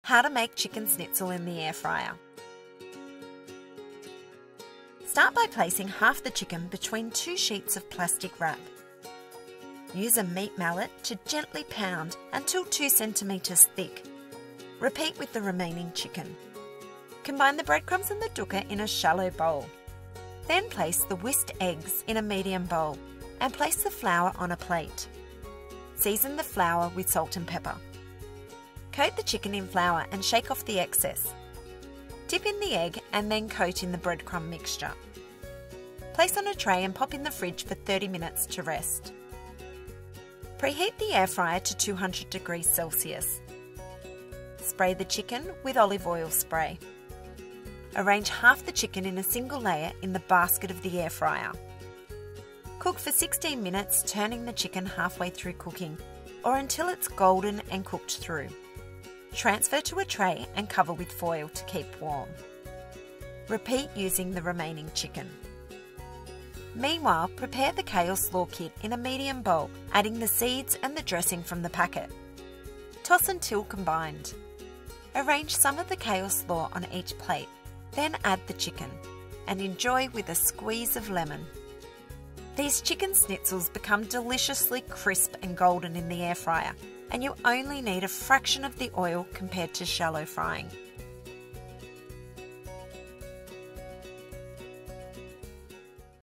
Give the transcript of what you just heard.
How to make chicken schnitzel in the air fryer. Start by placing half the chicken between 2 sheets of plastic wrap. Use a meat mallet to gently pound until 2 centimetres thick. Repeat with the remaining chicken. Combine the breadcrumbs and the dukkah in a shallow bowl. Then place the whisked eggs in a medium bowl and place the flour on a plate. Season the flour with salt and pepper. Coat the chicken in flour and shake off the excess. Dip in the egg and then coat in the breadcrumb mixture. Place on a tray and pop in the fridge for 30 minutes to rest. Preheat the air fryer to 200 degrees Celsius. Spray the chicken with olive oil spray. Arrange half the chicken in a single layer in the basket of the air fryer. Cook for 16 minutes, turning the chicken halfway through cooking or until it's golden and cooked through. Transfer to a tray and cover with foil to keep warm. Repeat using the remaining chicken. Meanwhile, prepare the Kaleslaw Kit in a medium bowl, adding the seeds and the dressing from the packet. Toss until combined. Arrange some of the Kaleslaw on each plate, then add the chicken, and enjoy with a squeeze of lemon. These chicken schnitzels become deliciously crisp and golden in the air fryer, and you only need a fraction of the oil compared to shallow frying.